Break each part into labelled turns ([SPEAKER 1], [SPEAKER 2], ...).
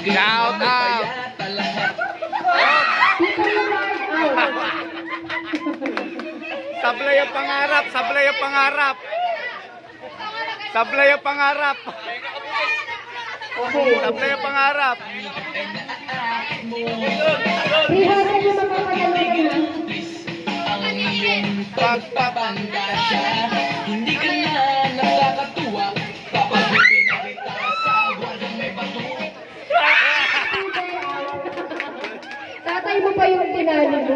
[SPEAKER 1] Shout out! Sablay ang pangarap, sablay ang pangarap. Sablay ang pangarap. Sablay ang pangarap.
[SPEAKER 2] 300 yung magpapagalugan.
[SPEAKER 3] Pagpapanda siya, hindi ka na nakakatuwa kapag pinakita sa walang may bato.
[SPEAKER 2] Tatay mo pa yung tinali mo.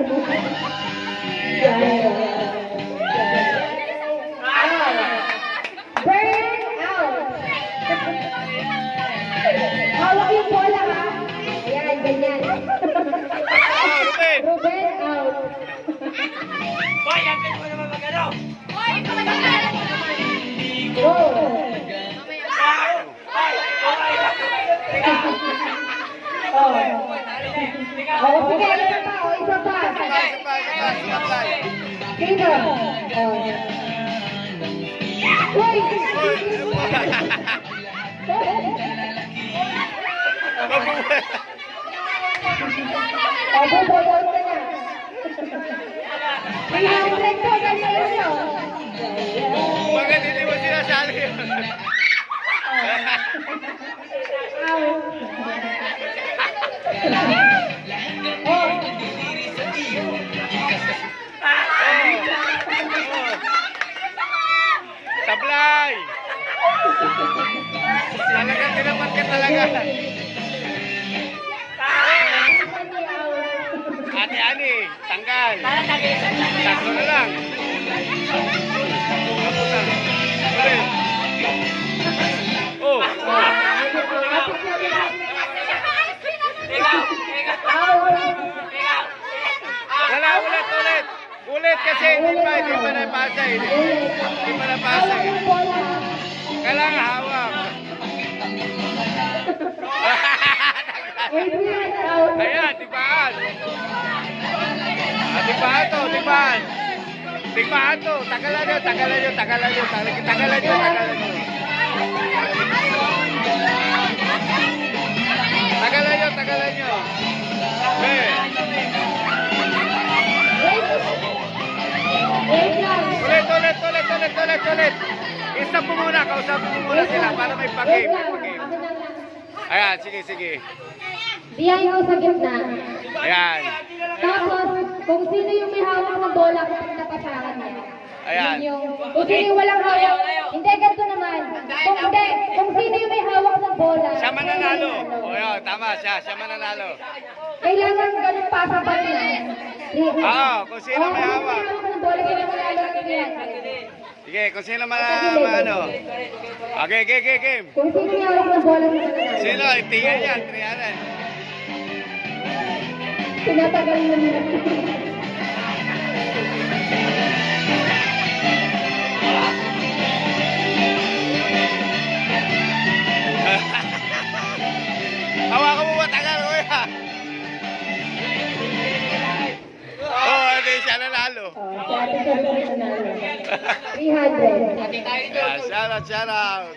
[SPEAKER 2] Burn out. Hawak yung bola ha. Ayan, ganyan. Ruben out.
[SPEAKER 3] Boy, ang mo naman magano!
[SPEAKER 2] Go. Oh. Oh, sige, isa pa, oh, isa pa.
[SPEAKER 1] Sablay.
[SPEAKER 2] Sino? Oh. Uy! Oh, bubulol ka na. 300 ko, ganyan yun.
[SPEAKER 1] Bakit hindi mo sinasali yun? Sablay! Talagang tinapat ka talaga. Ate-ani, tanggal. Takbo na lang. Ulit. Oh. Wala, ulit. Ulit kasi hindi pa napasa eh. Hindi pa napasa eh. Kailangan hawak. Ayan, tigbaan. Tigbaan to, tigbaan. Tigbaan to, tagalan nyo. Tagalan nyo. Okay. Ulit. Isa po muna, kausapin mo muna sila para may pag-game. Ayan, sige.
[SPEAKER 2] Diyan ko sa gitna.
[SPEAKER 1] Ayan.
[SPEAKER 2] Tapos, kung sino yung may hawak ng bola, kapag napasahan niya.
[SPEAKER 1] Ayan.
[SPEAKER 2] Kung sino yung walang hawak, hindi, ganito naman. Kung sino yung may hawak ng bola.
[SPEAKER 1] Siya mananalo. O yun, tama siya mananalo.
[SPEAKER 2] Kailangan ganun pasapat na.
[SPEAKER 1] Oo, kung sino may hawak.
[SPEAKER 2] ng bola, kailangan lalaro yan.
[SPEAKER 1] Sige, kung sino ano. Okay, game.
[SPEAKER 2] Kung sino yung hawak ng bola, mananalo.
[SPEAKER 1] Sino? Tingnan yan, 300.
[SPEAKER 2] Tinatagal mo nila.
[SPEAKER 1] Hawakan mo matagal, kuya. Hindi siya nanalo.
[SPEAKER 2] Dati ka rin nanalo. 300.
[SPEAKER 1] Shout out.